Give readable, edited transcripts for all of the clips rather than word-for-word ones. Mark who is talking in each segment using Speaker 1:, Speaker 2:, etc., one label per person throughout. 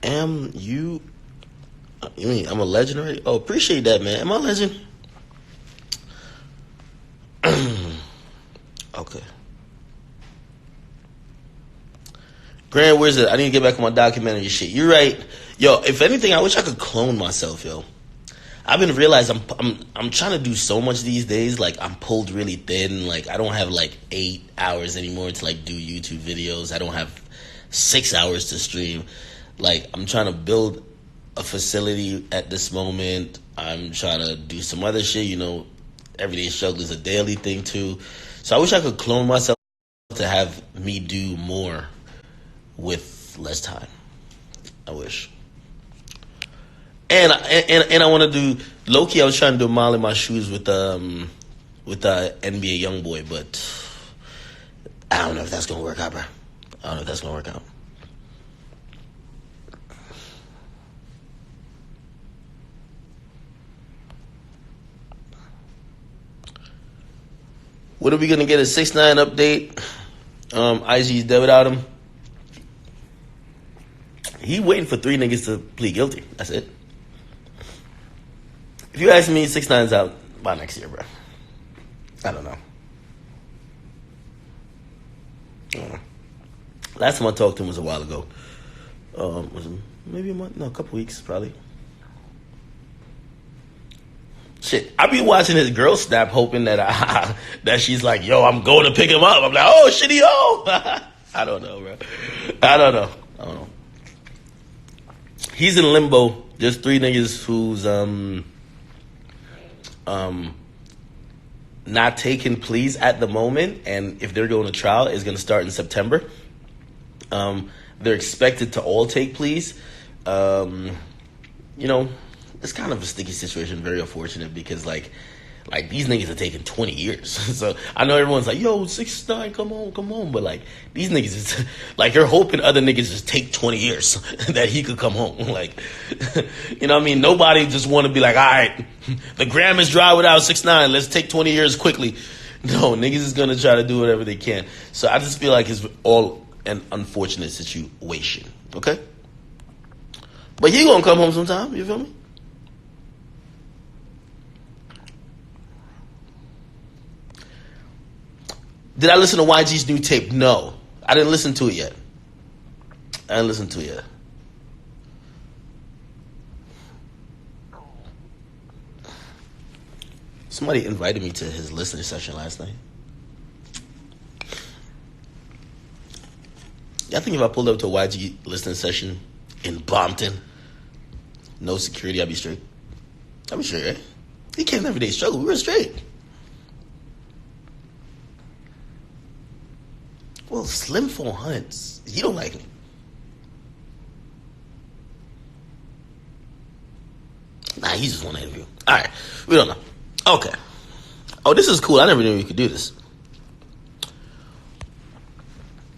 Speaker 1: Am you? You mean I'm a legend already? Oh, appreciate that, man. Am I a legend? Okay. Grant, where's it? I need to get back on my documentary shit. You're right. Yo, if anything, I wish I could clone myself, yo. I've been realizing I'm trying to do so much these days. Like, I'm pulled really thin. Like, I don't have like 8 hours anymore to like do YouTube videos. I don't have 6 hours to stream. Like, I'm trying to build a facility at this moment. I'm trying to do some other shit. You know, everyday struggle is a daily thing too. So I wish I could clone myself to have me do more with less time. I wish. And I want to do low key. I was trying to do a mile in my shoes with NBA YoungBoy, but I don't know if that's gonna work out, bro. I don't know if that's gonna work out. When are we gonna get a 6ix9ine update? IG's dead without him. He waiting for 3 niggas to plead guilty. That's it. If you ask me, 6ix9ine's out by next year, bro. I don't know. Last time I talked to him was a while ago. Was it maybe a month? No, a couple weeks, probably. Shit, I be watching his girl snap, hoping that that she's like, yo, I'm going to pick him up. I'm like, oh, shit, he home. I don't know, bro. I don't know. He's in limbo. There's 3 niggas who's not taking pleas at the moment, and if they're going to trial, it's going to start in September. They're expected to all take pleas. You know, it's kind of a sticky situation, very unfortunate, because like these niggas are taking 20 years. So I know everyone's like, yo, 6ix9ine, come on. But like, these niggas is like, they're hoping other niggas just take 20 years that he could come home. Like, you know what I mean? Nobody just want to be like, all right, the gram is dry without 6ix9ine. Let's take 20 years quickly. No, niggas is going to try to do whatever they can. So I just feel like it's all an unfortunate situation. Okay? But he going to come home sometime. You feel me? Did I listen to YG's new tape? No. I didn't listen to it yet. Somebody invited me to his listening session last night. I think if I pulled up to a YG listening session in Bompton, no security, I'd be straight. Right? He came everyday struggle. We were straight. Well, Slim 400s, he don't like me. Nah, he just want to interview. All right, we don't know. Okay. Oh, this is cool. I never knew you could do this.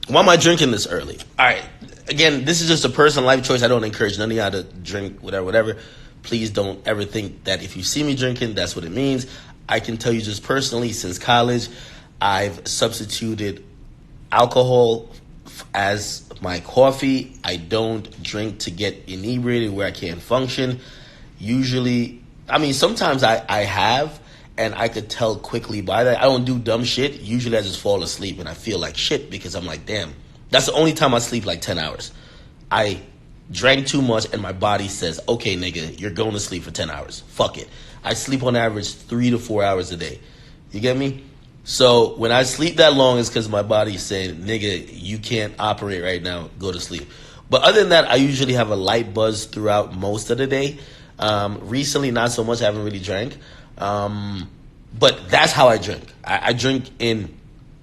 Speaker 1: Why am I drinking this early? All right. Again, this is just a personal life choice. I don't encourage none of y'all to drink whatever. Please don't ever think that if you see me drinking, that's what it means. I can tell you just personally, since college, I've substituted alcohol as my coffee. I don't drink to get inebriated where I can't function. Usually, I mean, sometimes I have, and I could tell quickly by that. I don't do dumb shit. Usually I just fall asleep and I feel like shit because I'm like, damn, that's the only time I sleep like 10 hours. I drank too much and my body says, okay, nigga, you're going to sleep for 10 hours. Fuck it. I sleep on average 3 to 4 hours a day. You get me? So when I sleep that long, it's because my body's saying, nigga, you can't operate right now. Go to sleep. But other than that, I usually have a light buzz throughout most of the day. Recently, not so much. I haven't really drank. But that's how I drink. I drink in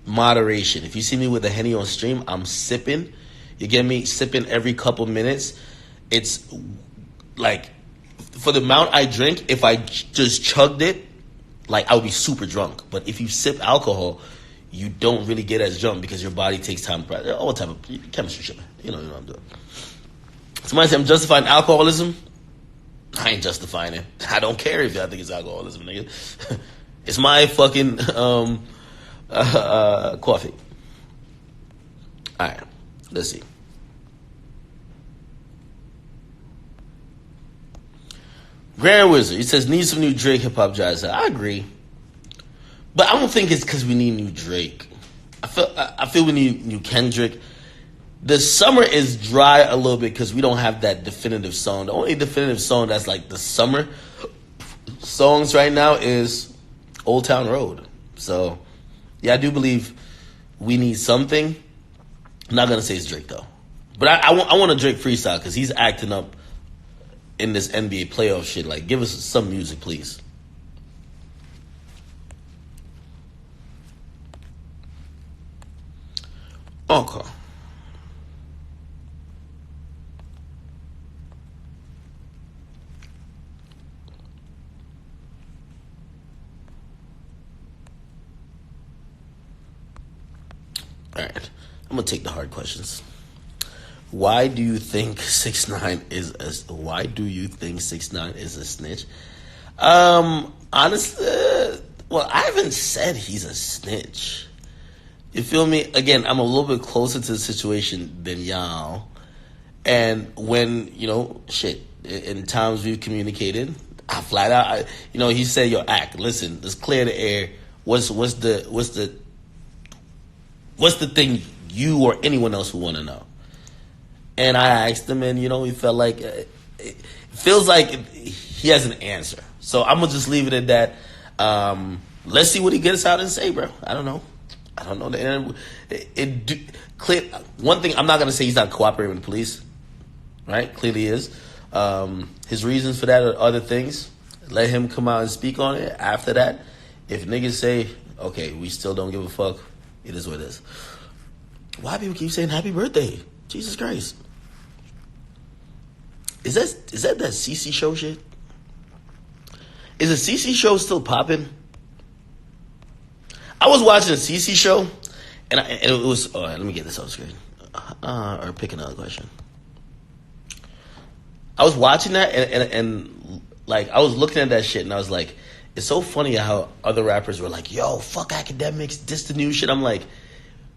Speaker 1: moderation. If you see me with a Henny on stream, I'm sipping. You get me? Sipping every couple minutes. It's like, for the amount I drink, if I just chugged it, like, I would be super drunk. But if you sip alcohol, you don't really get as drunk because your body takes time to practice. All type of chemistry shit. You know what I'm doing. Somebody say I'm justifying alcoholism. I ain't justifying it. I don't care if y'all think it's alcoholism, nigga. It's my fucking coffee. All right, let's see. Grand Wizard, he says, need some new Drake hip-hop jazz. I agree. But I don't think it's because we need new Drake. I feel we need new Kendrick. The summer is dry a little bit because we don't have that definitive song. The only definitive song that's like the summer songs right now is Old Town Road. So, yeah, I do believe we need something. I'm not going to say it's Drake, though. But I want a Drake freestyle because he's acting up in this NBA playoff shit. Like, give us some music, please. Okay. All right. I'm going to take the hard questions. Why do you think 6ix9ine is a Why do you think 6ix9ine is a snitch? Honestly, well, I haven't said he's a snitch. You feel me? Again, I'm a little bit closer to the situation than y'all. And when, in times we've communicated, I flat out, he said, yo, act, listen, let's clear the air. What's the thing you or anyone else would want to know? And I asked him, and, he felt like, it feels like he has an answer. So I'm going to just leave it at that. Let's see what he gets out and say, bro. I don't know. One thing, I'm not going to say he's not cooperating with the police, right? Clearly he is. His reasons for that are other things. Let him come out and speak on it. After that, if niggas say, okay, we still don't give a fuck, it is what it is. Why people keep saying happy birthday? Jesus Christ. Is that CC show shit? Is the CC show still popping? I was watching a CC show, and it was. All right, let me get this on screen, or pick another question. I was watching that, and like I was looking at that shit, and I was like, it's so funny how other rappers were like, "Yo, fuck Akademiks, this the new shit." I'm like,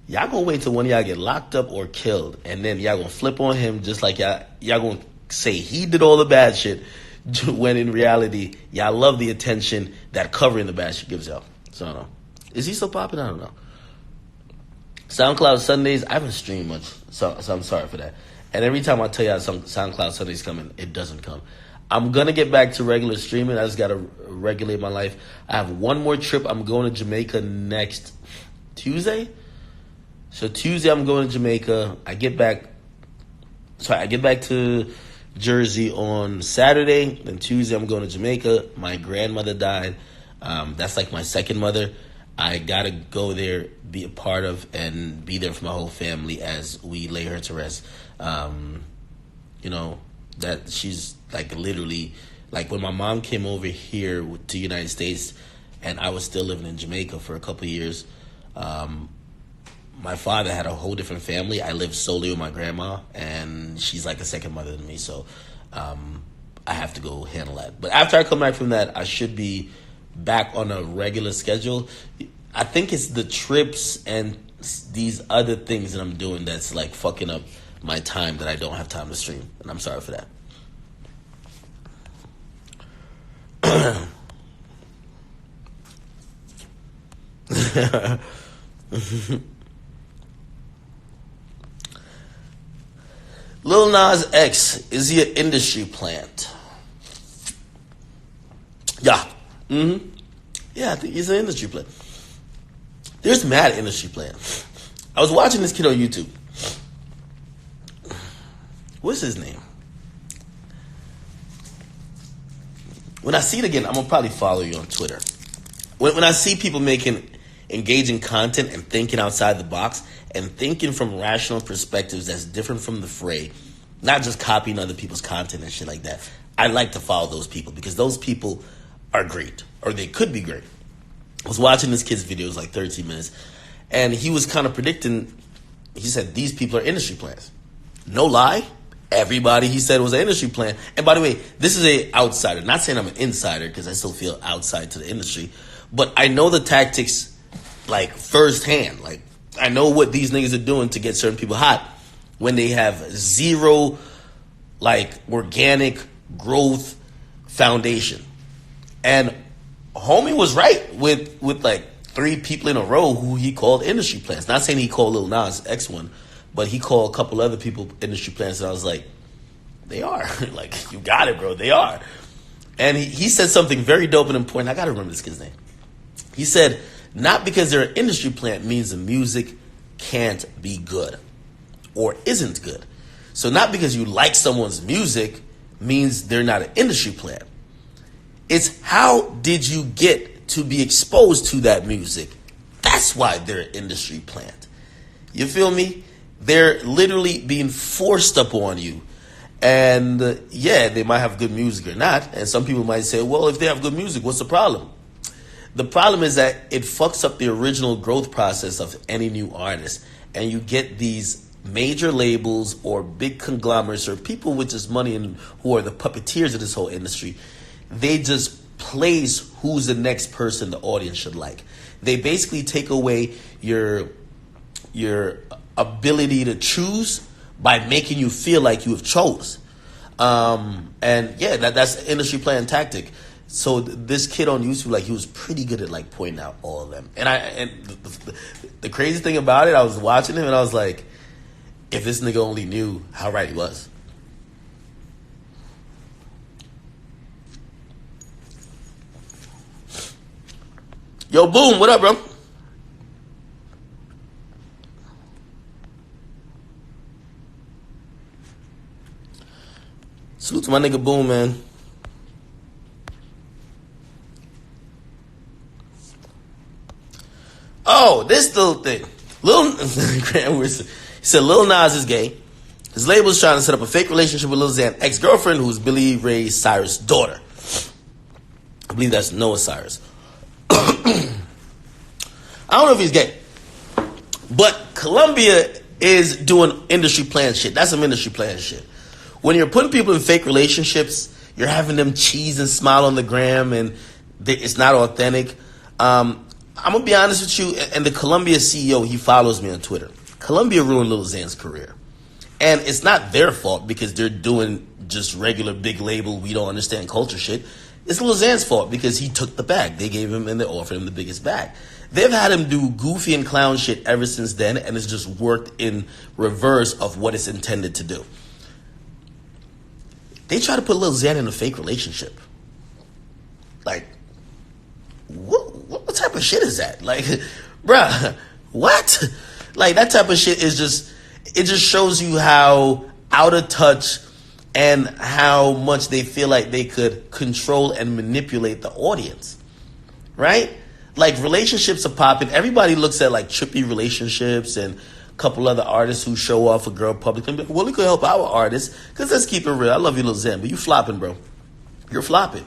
Speaker 1: y'all gonna wait till one of y'all get locked up or killed, and then y'all gonna flip on him just like y'all gonna say he did all the bad shit, when in reality y'all love the attention that covering the bad shit gives y'all. So I don't know. Is he still popping? I don't know. SoundCloud Sundays, I haven't streamed much, so I'm sorry for that. And every time I tell y'all SoundCloud Sundays coming, it doesn't come. I'm going to get back to regular streaming. I just got to regulate my life. I have one more trip. I'm going to Jamaica next Tuesday. So Tuesday I'm going to Jamaica. I get back to Jersey on Saturday. Then Tuesday I'm going to Jamaica. My grandmother died. That's like my second mother. I gotta go there, be a part of, and be there for my whole family as we lay her to rest. That she's like literally, like when my mom came over here to the United States, and I was still living in Jamaica for a couple of years. My father had a whole different family. I lived solely with my grandma, and she's like a second mother to me. So I have to go handle that. But after I come back from that, I should be back on a regular schedule. I think it's the trips and these other things that I'm doing that's like fucking up my time, that I don't have time to stream, and I'm sorry for that. Lil Nas X, is he an industry plant? Yeah. Yeah, I think he's an industry plant. There's mad industry plants. I was watching this kid on YouTube. What's his name? When I see it again, I'm going to probably follow you on Twitter. When I see people making engaging content and thinking outside the box and thinking from rational perspectives that's different from the fray, not just copying other people's content and shit like that, I like to follow those people because those people are great, or they could be great. I was watching this kid's video, it was like 13 minutes, and he was kind of predicting, he said, these people are industry plants. No lie, everybody he said was an industry plant. And by the way, this is a outsider, not saying I'm an insider because I still feel outside to the industry, but I know the tactics like firsthand. Like I know what these niggas are doing to get certain people hot when they have zero like organic growth, foundation. And homie was right with like 3 people in a row who he called industry plants. Not saying he called Lil Nas X one, but he called a couple other people industry plants, and I was like, they are. Like, you got it, bro. They are. And he said something very dope and important. I got to remember this kid's name. He said, not because they're an industry plant means the music can't be good or isn't good. So not because you like someone's music means they're not an industry plant. It's how did you get to be exposed to that music? That's why they're an industry plant. You feel me? They're literally being forced upon you. And yeah, they might have good music or not. And some people might say, well, if they have good music, what's the problem? The problem is that it fucks up the original growth process of any new artist. And you get these major labels or big conglomerates or people with just money and who are the puppeteers of this whole industry. They just place who's the next person the audience should like. They basically take away your ability to choose by making you feel like you have chose. And yeah, that's an industry playing tactic. So this kid on YouTube, like, he was pretty good at like pointing out all of them. And the crazy thing about it, I was watching him and I was like, if this nigga only knew how right he was. Yo, Boom, what up, bro? Salute to my nigga Boom, man. Oh, this little thing. He said Lil Nas is gay. His label is trying to set up a fake relationship with Lil Xan's ex-girlfriend, who's Billy Ray Cyrus' daughter. I believe that's Noah Cyrus. I don't know if he's gay. But Colombia is doing industry plan shit. That's some industry plan shit. When you're putting people in fake relationships, you're having them cheese and smile on the gram, and it's not authentic. I'm going to be honest with you, and the Colombia CEO, he follows me on Twitter. Colombia ruined Lil Xan's career. And it's not their fault because they're doing just regular big label, we don't understand culture shit. It's Lil Xan's fault because he took the bag. They gave him and they offered him the biggest bag. They've had him do goofy and clown shit ever since then, and it's just worked in reverse of what it's intended to do. They try to put Lil Xan in a fake relationship. Like, what type of shit is that? Like, bruh, what? Like, that type of shit is just, it just shows you how out of touch and how much they feel like they could control and manipulate the audience, right? Like, relationships are popping. Everybody looks at, like, trippy relationships and a couple other artists who show off a girl publicly and be like, well, we could help our artists, because let's keep it real. I love you, Lil Xan, but you flopping, bro. You're flopping.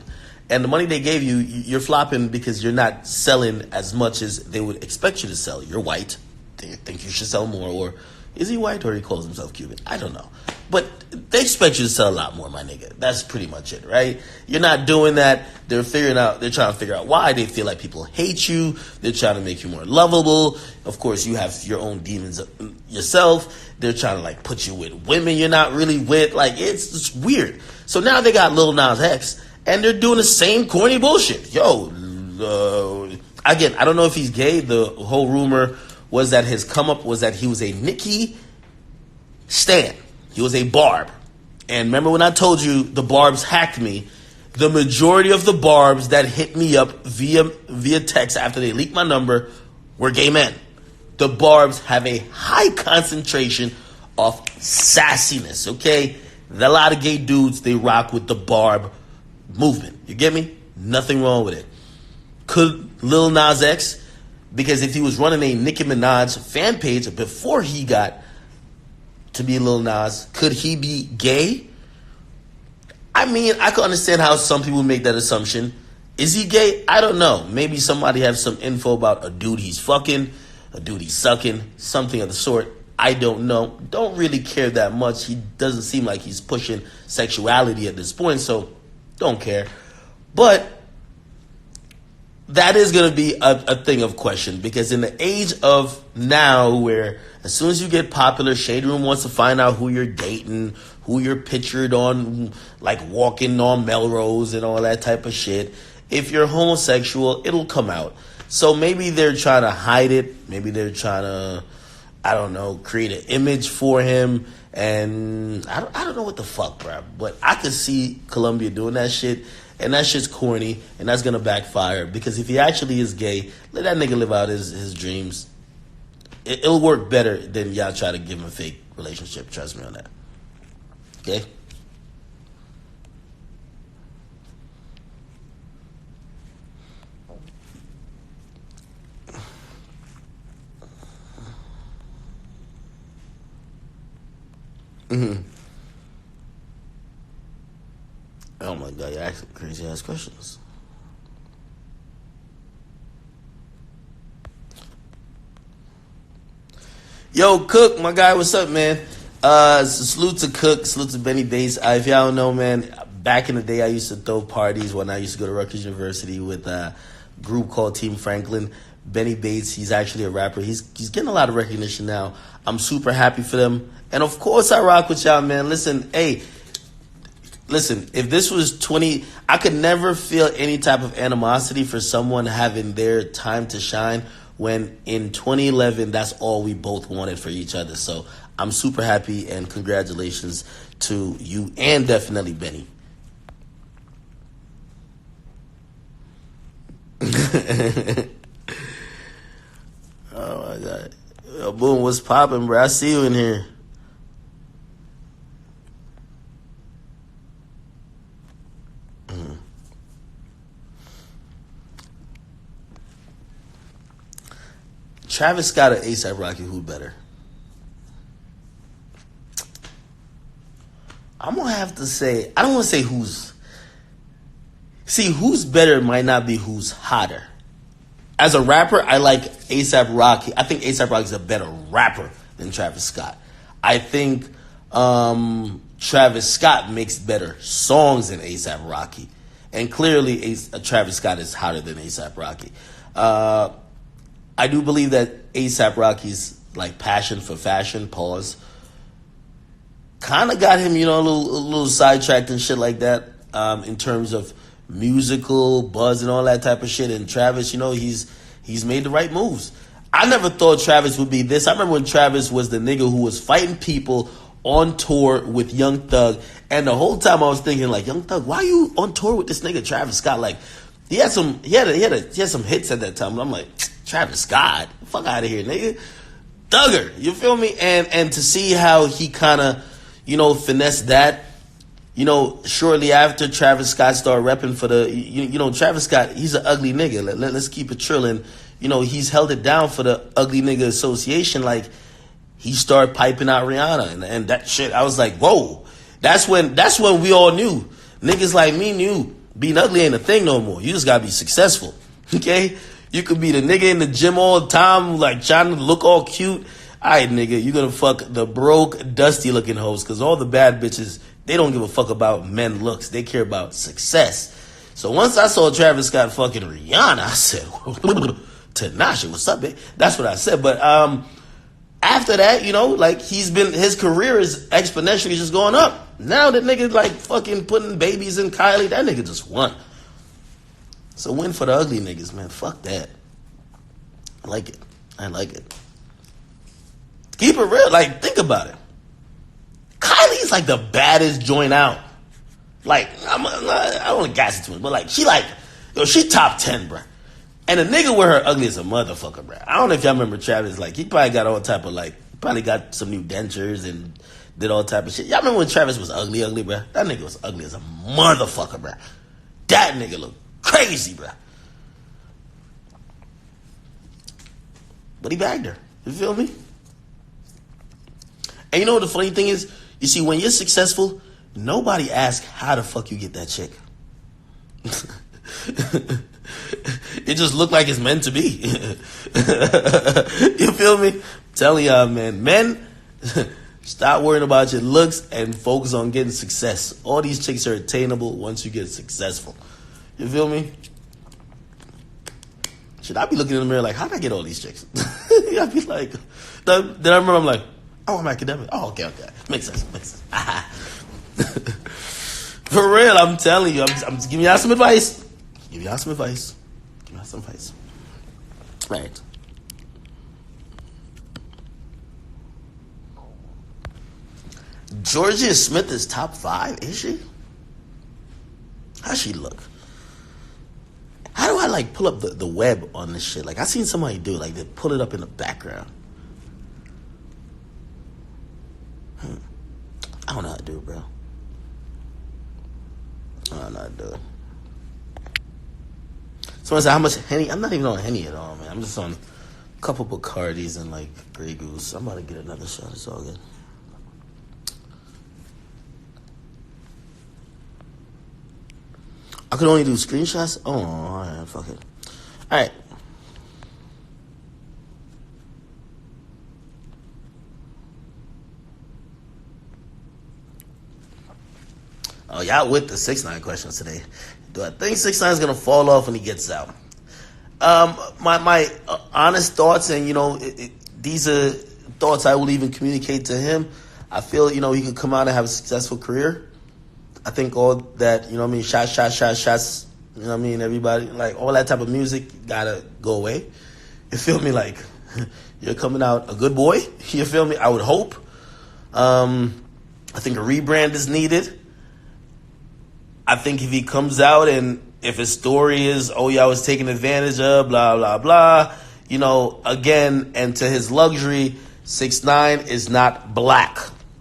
Speaker 1: And the money they gave you, you're flopping because you're not selling as much as they would expect you to sell. You're white. They think you should sell more. Or is he white or he calls himself Cuban? I don't know. But they expect you to sell a lot more, my nigga. That's pretty much it, right? You're not doing that. They're trying to figure out why. They feel like people hate you. They're trying to make you more lovable. Of course, you have your own demons yourself. They're trying to, like, put you with women you're not really with. Like, it's just weird. So now they got Lil Nas X, and they're doing the same corny bullshit. Yo, again, I don't know if he's gay. The whole rumor was that his come up was that he was a Nicki stan. He was a Barb. And remember when I told you the Barbs hacked me? The majority of the Barbs that hit me up via text after they leaked my number were gay men. The Barbs have a high concentration of sassiness, okay? A lot of gay dudes, they rock with the Barb movement. You get me? Nothing wrong with it. Could Lil Nas X, because if he was running a Nicki Minaj fan page before he got to be Lil Nas, could he be gay? I mean, I could understand how some people make that assumption. Is he gay? I don't know. Maybe somebody has some info about a dude he's fucking, a dude he's sucking, something of the sort. I don't know. Don't really care that much. He doesn't seem like he's pushing sexuality at this point, so don't care. But that is going to be a thing of question, because in the age of now, where as soon as you get popular, Shade Room wants to find out who you're dating, who you're pictured on, like walking on Melrose and all that type of shit. If you're homosexual, it'll come out. So maybe they're trying to hide it. Maybe they're trying to, I don't know, create an image for him. And I don't know what the fuck, bro. But I could see Columbia doing that shit. And that shit's corny. And that's going to backfire. Because if he actually is gay, let that nigga live out his dreams. It'll work better than y'all try to give him a fake relationship. Trust me on that. Okay? Mm-hmm. Oh my God, you're asking crazy ass questions. Yo, Cook, my guy, what's up, man? Salute to Cook, salute to Benny Bates. If y'all don't know, man, back in the day, I used to throw parties when I used to go to Rutgers University with a group called Team Franklin. Benny Bates, he's actually a rapper. He's getting a lot of recognition now. I'm super happy for them. And of course, I rock with y'all, man. Listen, if this was 20, I could never feel any type of animosity for someone having their time to shine when in 2011, that's all we both wanted for each other. So I'm super happy and congratulations to you and definitely Benny. Oh my God. Yo, Boom, what's poppin', bro? I see you in here. Travis Scott or A$AP Rocky, who better? I'm gonna have to say, I don't want to say who's. See, who's better might not be who's hotter. As a rapper, I like A$AP Rocky. I think A$AP Rocky is a better rapper than Travis Scott. I think Travis Scott makes better songs than A$AP Rocky. And clearly, Travis Scott is hotter than A$AP Rocky. I do believe that A$AP Rocky's like passion for fashion, pause, kind of got him, a little sidetracked and shit like that, in terms of musical buzz and all that type of shit. And Travis, he's made the right moves. I never thought Travis would be this. I remember when Travis was the nigga who was fighting people on tour with Young Thug, and the whole time I was thinking, like, Young Thug, why are you on tour with this nigga Travis Scott? Like, he had some hits at that time. And I'm like, Travis Scott, fuck out of here, nigga. Thugger, you feel me? And to see how he kind of, finessed that, shortly after Travis Scott started repping for the, Travis Scott, he's an ugly nigga. Let's keep it trillin'. He's held it down for the Ugly Nigga Association. Like, he started piping out Rihanna and that shit. I was like, whoa. That's when we all knew. Niggas like me knew being ugly ain't a thing no more. You just gotta be successful. Okay? You could be the nigga in the gym all the time, like trying to look all cute. All right, nigga, you're gonna fuck the broke, dusty looking hoes, because all the bad bitches, they don't give a fuck about men looks. They care about success. So once I saw Travis Scott fucking Rihanna, I said, Tanasha, what's up, babe? That's what I said. But after that, like his career is exponentially just going up. Now that nigga like fucking putting babies in Kylie, that nigga just won. It's a win for the ugly niggas, man. Fuck that. I like it. Keep it real. Like, think about it. Kylie's like the baddest joint out. Like, I don't want to gas it too much, but like, she top 10, bruh. And a nigga with her ugly as a motherfucker, bruh. I don't know if y'all remember Travis. Like, he probably got all type of probably got some new dentures and did all type of shit. Y'all remember when Travis was ugly, bruh? That nigga was ugly as a motherfucker, bruh. That nigga looked crazy, bruh. But he bagged her. You feel me? And you know what the funny thing is? You see, when you're successful, nobody asks how the fuck you get that chick. It just looked like it's meant to be. You feel me? I'm telling y'all, man. Men, stop worrying about your looks and focus on getting success. All these chicks are attainable once you get successful. You feel me? Should I be looking in the mirror like, how did I get all these chicks? I'd be like, then I remember I'm like, oh, I'm academic. Oh, okay. Makes sense. For real, I'm telling you. I'm giving y'all some advice. Give y'all some advice. Right. Georgia Smith is top 5, is she? How's she look? How do I like pull up the web on this shit? Like I seen somebody do it, like they pull it up in the background. I don't know how to do it, bro. I don't know how to do it. Someone said how much Henny? I'm not even on Henny at all, man. I'm just on a couple Bacardis and like Grey Goose. I'm about to get another shot. It's all good. I could only do screenshots? Oh, alright, fuck it. Alright. Oh, y'all with the 6ix9ine questions today. Do I think 6ix9ine is gonna fall off when he gets out? My honest thoughts, and these are thoughts I will even communicate to him. I feel he could come out and have a successful career. I think all that, shots, everybody, like all that type of music gotta go away. You feel me? Like, you're coming out a good boy. You feel me? I would hope. I think a rebrand is needed. I think if he comes out and if his story is, oh yeah, I was taken advantage of, blah, blah, blah, again, and to his luxury, 6ix9ine is not black.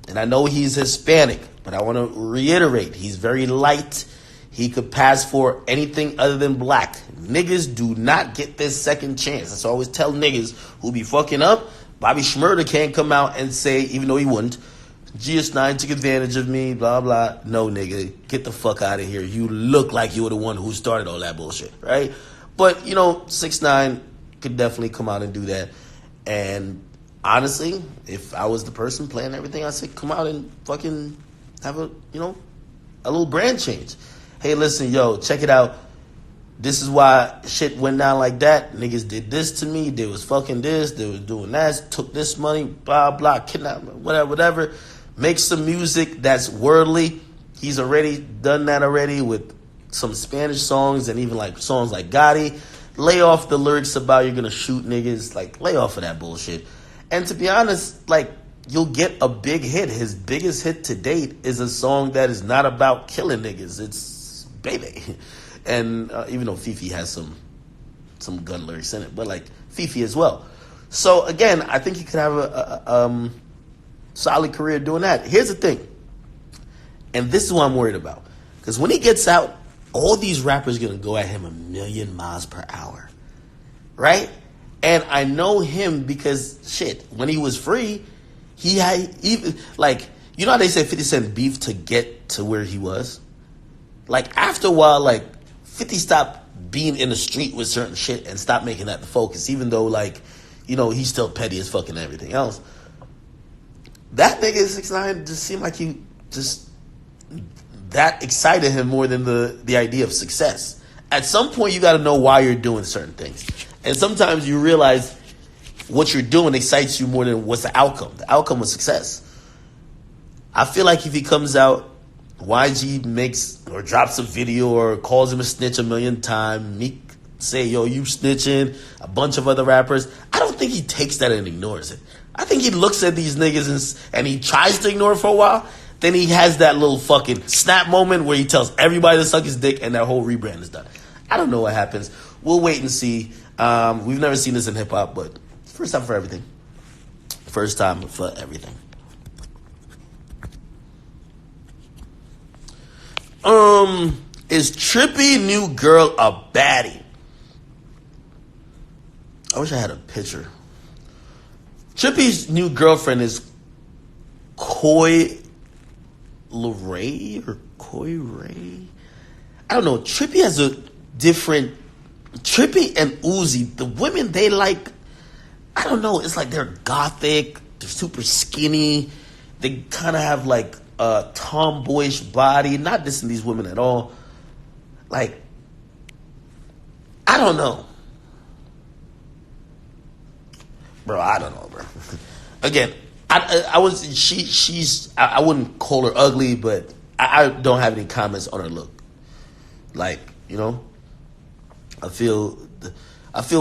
Speaker 1: And I know he's Hispanic, but I want to reiterate, he's very light. He could pass for anything other than black. Niggas do not get this second chance. That's why I always tell niggas who be fucking up, Bobby Shmurda can't come out and say, even though he wouldn't, GS9 took advantage of me, blah, blah. No, nigga, get the fuck out of here. You look like you were the one who started all that bullshit, right? But, 6ix9ine could definitely come out and do that. And honestly, if I was the person planning everything, I'd say come out and fucking have a little brand change. Hey, listen, check it out. This is why shit went down like that. Niggas did this to me. They was fucking this. They was doing that. Took this money, blah, blah, kidnap, whatever. Make some music that's worldly. He's already done that already with some Spanish songs and even like songs like Gotti. Lay off the lyrics about you're gonna shoot niggas. Like, lay off of that bullshit. And to be honest, like, you'll get a big hit. His biggest hit to date is a song that is not about killing niggas. It's Baby. And even though Fifi has some gun lyrics in it, but like Fifi as well. So again, I think he could have a solid career doing that. Here's the thing, and this is what I'm worried about, because when he gets out, all these rappers are gonna go at him 1,000,000 miles per hour, right? And I know him because shit, when he was free, he had even like how they say 50 Cent beef to get to where he was. Like after a while, like 50 stopped being in the street with certain shit and stopped making that the focus, even though like he's still petty as fucking everything else. That nigga 6ix9ine just seemed like he just that excited him more than the idea of success. At some point, you got to know why you're doing certain things, and sometimes you realize what you're doing excites you more than what's the outcome. The outcome was success. I feel like if he comes out, YG makes or drops a video or calls him a snitch 1,000,000 times, Meek say, yo, you snitching, a bunch of other rappers, I don't think he takes that and ignores it. I think he looks at these niggas and he tries to ignore it for a while. Then he has that little fucking snap moment where he tells everybody to suck his dick and that whole rebrand is done. I don't know what happens. We'll wait and see. We've never seen this in hip-hop, but first time for everything. First time for everything. Is Trippie new girl a baddie? I wish I had a picture. Trippie's new girlfriend is Coi Leray or Coi Ray. I don't know. Trippie has a different. Trippie and Uzi, the women they like, I don't know. It's like they're gothic. They're super skinny. They kind of have like a tomboyish body. Not dissing these women at all. Like, I don't know. Bro, I don't know, bro. Again, I wouldn't call her ugly, but I don't have any comments on her look. Like, you know, I feel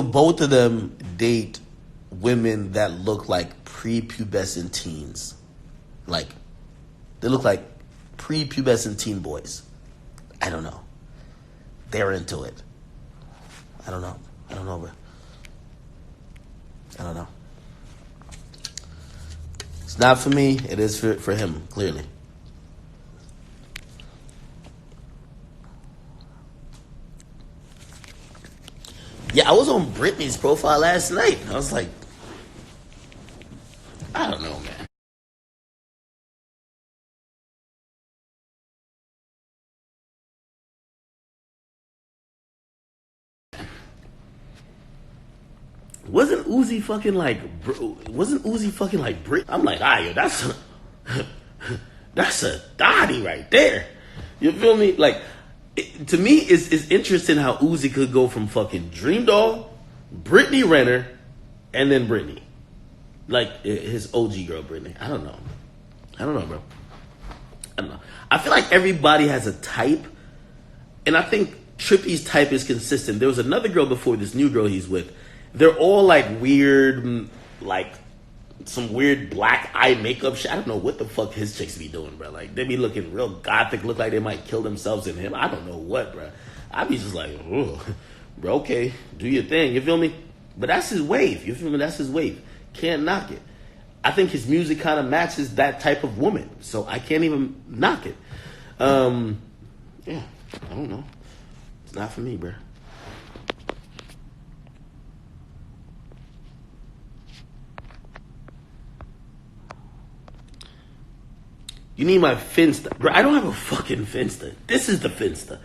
Speaker 1: both of them date women that look like prepubescent teens. Like, they look like prepubescent teen boys. I don't know. They're into it. I don't know, bro. I don't know. It's not for me. It is for him, clearly. Yeah, I was on Britney's profile last night. I was like, I don't know, man. Wasn't Uzi fucking like Brit? I'm like, yo, that's a thotty right there. You feel me? Like, to me, it's interesting how Uzi could go from fucking Dream Doll, Brittany Renner, and then Britney. Like, his OG girl, Britney. I don't know, bro. I don't know. I feel like everybody has a type, and I think Trippie's type is consistent. There was another girl before this new girl he's with. They're all like weird, like some weird black eye makeup shit. I don't know what the fuck his chicks be doing, bro. Like, they be looking real gothic, look like they might kill themselves in him. I don't know what, bro. I be just like, ugh. Bro, okay, do your thing. You feel me? But that's his wave. You feel me? That's his wave. Can't knock it. I think his music kind of matches that type of woman, so I can't even knock it. Yeah, I don't know. It's not for me, bro. You need my Finsta. Bro, I don't have a fucking Finsta. This is the Finsta.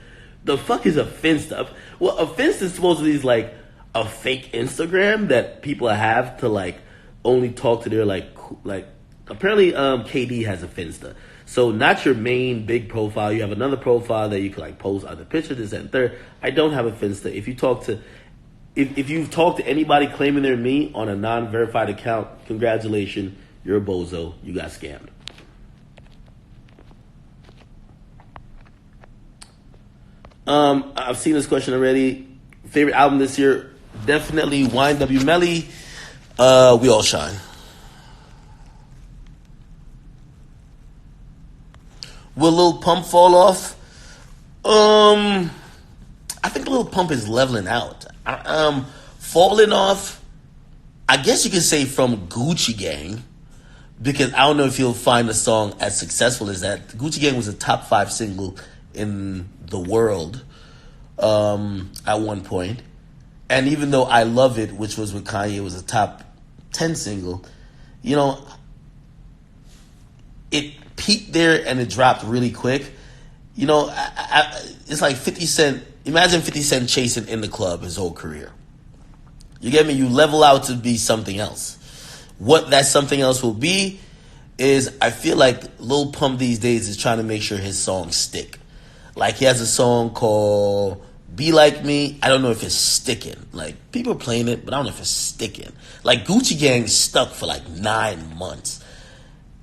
Speaker 1: The fuck is a Finsta? Well, a Finsta is supposedly like a fake Instagram that people have to like only talk to their like apparently KD has a Finsta. So not your main big profile. You have another profile that you can like post other pictures, this and third. I don't have a Finsta. If you've talked to anybody claiming they're me on a non-verified account, congratulations, you're a bozo. You got scammed. I've seen this question already. Favorite album this year? Definitely YNW Melly. We All Shine. Will Lil Pump fall off? I think Lil Pump is leveling out. Falling off, I guess you could say from Gucci Gang, because I don't know if you'll find a song as successful as that. Gucci Gang was a top 5 single in the world at one point. And even though I Love It, which was with Kanye, was a top 10 single, you know, it peaked there and it dropped really quick. You know, it's like 50 Cent. Imagine 50 Cent chasing In the Club his whole career. You get me? You level out to be something else. What that something else will be is, I feel like Lil Pump these days is trying to make sure his songs stick. Like, he has a song called Be Like Me. I don't know if it's sticking. Like, people are playing it, but I don't know if it's sticking. Like, Gucci Gang stuck for like 9 months.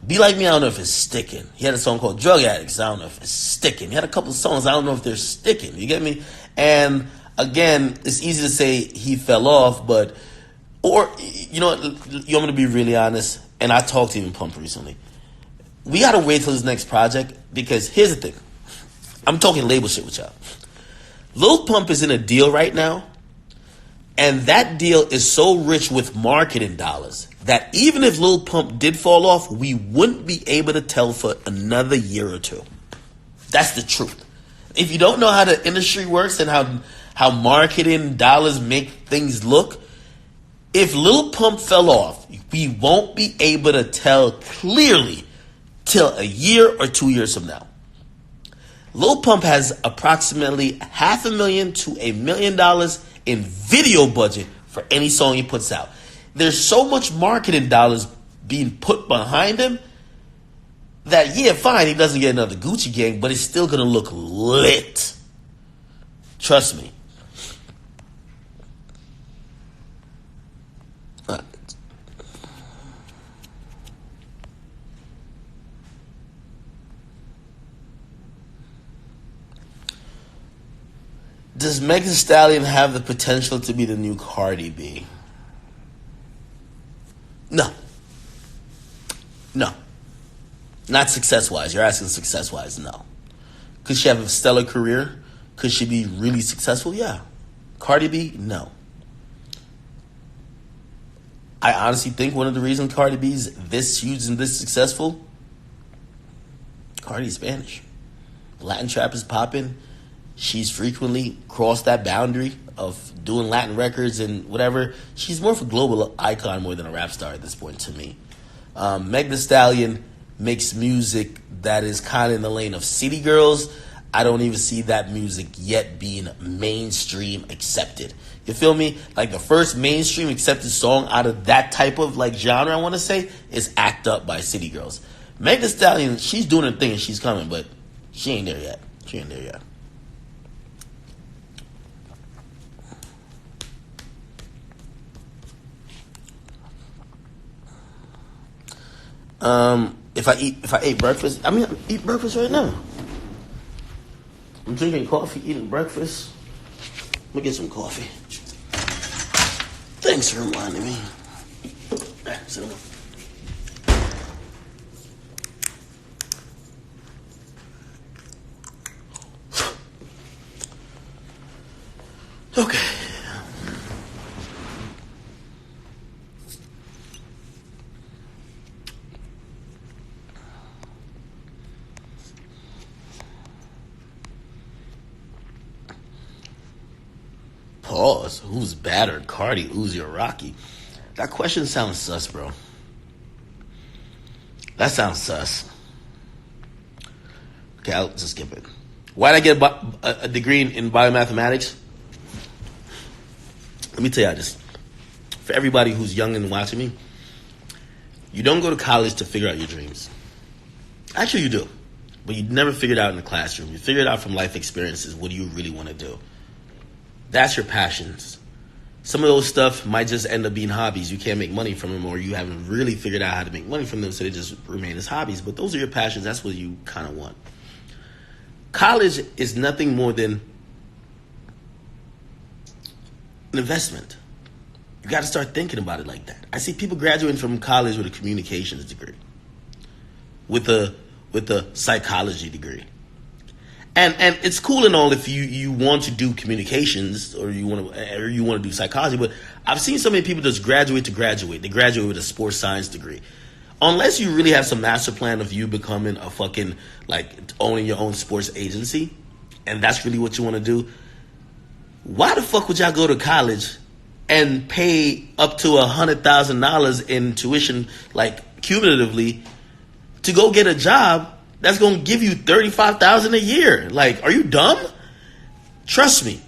Speaker 1: Be Like Me, I don't know if it's sticking. He had a song called Drug Addicts. I don't know if it's sticking. He had a couple of songs. I don't know if they're sticking. You get me? And again, it's easy to say he fell off, but, or, you know what, you want me to be really honest? And I talked to even Pump recently. We got to wait till his next project, because here's the thing. I'm talking label shit with y'all. Lil Pump is in a deal right now, and that deal is so rich with marketing dollars that even if Lil Pump did fall off, we wouldn't be able to tell for another year or two. That's the truth. If you don't know how the industry works and how marketing dollars make things look, if Lil Pump fell off, we won't be able to tell clearly till a year or 2 years from now. Lil Pump has approximately $500,000 to $1 million in video budget for any song he puts out. There's so much marketing dollars being put behind him that, yeah, fine, he doesn't get another Gucci Gang, but it's still going to look lit. Trust me. Does Megan Thee Stallion have the potential to be the new Cardi B? No. No. Not success-wise. You're asking success-wise? No. Could she have a stellar career? Could she be really successful? Yeah. Cardi B? No. I honestly think one of the reasons Cardi B's this huge and this successful, Cardi's Spanish. Latin trap is popping. She's frequently crossed that boundary of doing Latin records and whatever. She's more of a global icon more than a rap star at this point to me. Meg Thee Stallion makes music that is kind of in the lane of city girls. I don't even see that music yet being mainstream accepted. You feel me? Like the first mainstream accepted song out of that type of like genre, I want to say, is Act Up by City Girls. Meg Thee Stallion, she's doing her thing and she's coming, but she ain't there yet. She ain't there yet. If I ate breakfast, I eat breakfast right now. I'm drinking coffee, eating breakfast. Let me get some coffee. Thanks for reminding me. Sit down. Okay. Pause. Who's badder, Cardi, Uzi, or Rocky? That question sounds sus, bro. That sounds sus. Okay, I'll just skip it. Why did I get a degree in biomathematics? Let me tell you this. For everybody who's young and watching me, you don't go to college to figure out your dreams. Actually, you do. But you never figure it out in the classroom. You figure it out from life experiences. What do you really want to do? That's your passions. Some of those stuff might just end up being hobbies. You can't make money from them, or you haven't really figured out how to make money from them, so they just remain as hobbies. But those are your passions. That's what you kind of want. College is nothing more than an investment. You got to start thinking about it like that. I see people graduating from college with a communications degree, with a psychology degree. And it's cool and all if you want to do communications or you want to do psychology, but I've seen so many people just graduate to graduate. They graduate with a sports science degree. Unless you really have some master plan of you becoming a fucking, like, owning your own sports agency, and that's really what you want to do, why the fuck would y'all go to college and pay up to $100,000 in tuition, like, cumulatively, to go get a job that's going to give you $35,000 a year? Like, are you dumb? Trust me.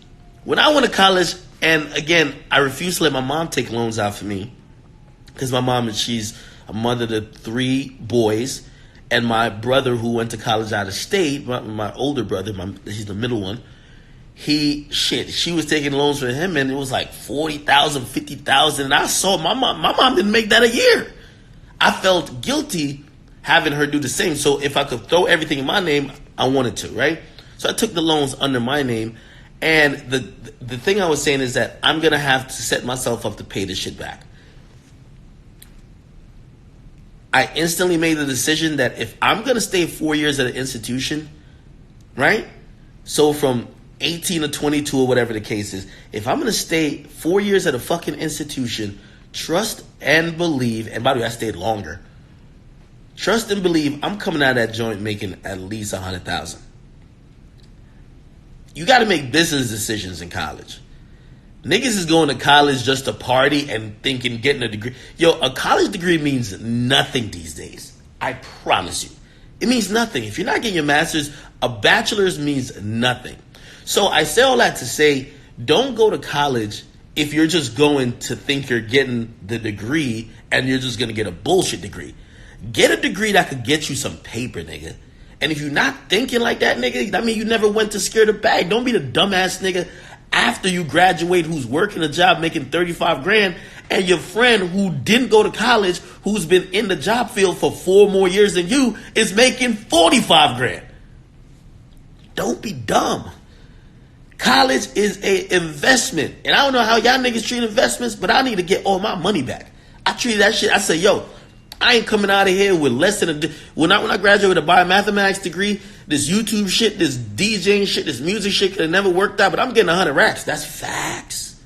Speaker 1: When I went to college, and again, I refused to let my mom take loans out for me because my mom, she's a mother to 3 boys, and my brother who went to college out of state, my older brother, he's the middle one, she was taking loans for him, and it was like $40,000, $50,000, and I saw my mom didn't make that a year. I felt guilty having her do the same. So if I could throw everything in my name, I wanted to, right? So I took the loans under my name. And the thing I was saying is that I'm going to have to set myself up to pay this shit back. I instantly made the decision that if I'm going to stay 4 years at an institution, right? So from 18 to 22 or whatever the case is, if I'm going to stay 4 years at a fucking institution, trust and believe, and by the way, I stayed longer. Trust and believe I'm coming out of that joint making at least $100,000. You got to make business decisions in college. Niggas is going to college just to party and thinking getting a degree. Yo, a college degree means nothing these days. I promise you. It means nothing. If you're not getting your master's, a bachelor's means nothing. So I say all that to say, don't go to college if you're just going to think you're getting the degree and you're just going to get a bullshit degree. Get a degree that could get you some paper, nigga. And if you're not thinking like that, nigga, that means you never went to secure the bag. Don't be the dumbass nigga after you graduate who's working a job making 35 grand and your friend who didn't go to college, who's been in the job field for 4 more years than you, is making 45 grand. Don't be dumb. College is a investment. And I don't know how y'all niggas treat investments, but I need to get all my money back. I treat that shit. I say, yo, I ain't coming out of here with less than when I graduated with a biomathematics degree, this YouTube shit, this DJing shit, this music shit could have never worked out, but I'm getting 100 racks. That's facts.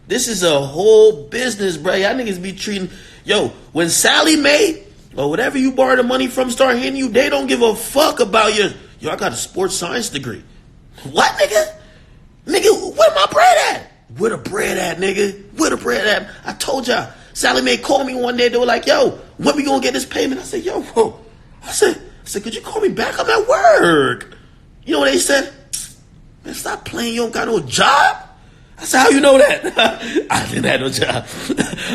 Speaker 1: This is a whole business, bro. Y'all niggas be treating, yo, when Sally Mae or whatever you borrow the money from start hitting you, they don't give a fuck about your, yo, I got a sports science degree. What, nigga? Nigga, where my bread at? Where the bread at, nigga? Where the bread at? I told y'all. Sally Mae called me one day. They were like, yo, when we gonna get this payment? I said, yo, bro. I said, could you call me back? I'm at work. You know what they said? Man, stop playing. You don't got no job? I said, how you know that? I didn't have no job.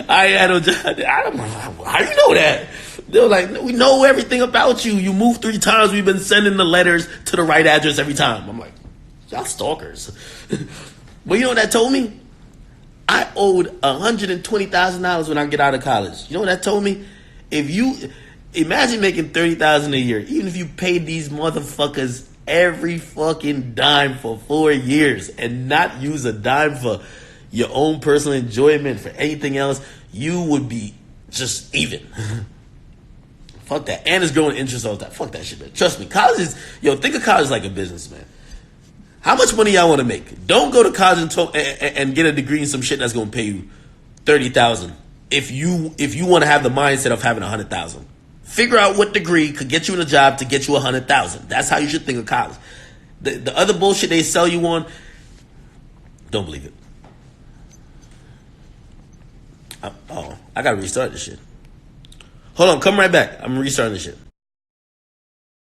Speaker 1: I ain't had no job. I don't know. How you know that? They were like, we know everything about you. You moved 3 times. We've been sending the letters to the right address every time. I'm like, y'all stalkers. But you know what that told me? I owed $120,000 when I get out of college. You know what that told me? If you imagine making $30,000 a year, even if you paid these motherfuckers every fucking dime for 4 years and not use a dime for your own personal enjoyment, for anything else, you would be just even. Fuck that. And it's growing interest all the time. Fuck that shit, man. Trust me. College is, yo, think of college like a business, man. How much money y'all want to make? Don't go to college and get a degree in some shit that's going to pay you $30,000 if you want to have the mindset of having $100,000. Figure out what degree could get you in a job to get you $100,000. That's how you should think of college. The other bullshit they sell you on, don't believe it. I got to restart this shit. Hold on, come right back. I'm restarting this shit.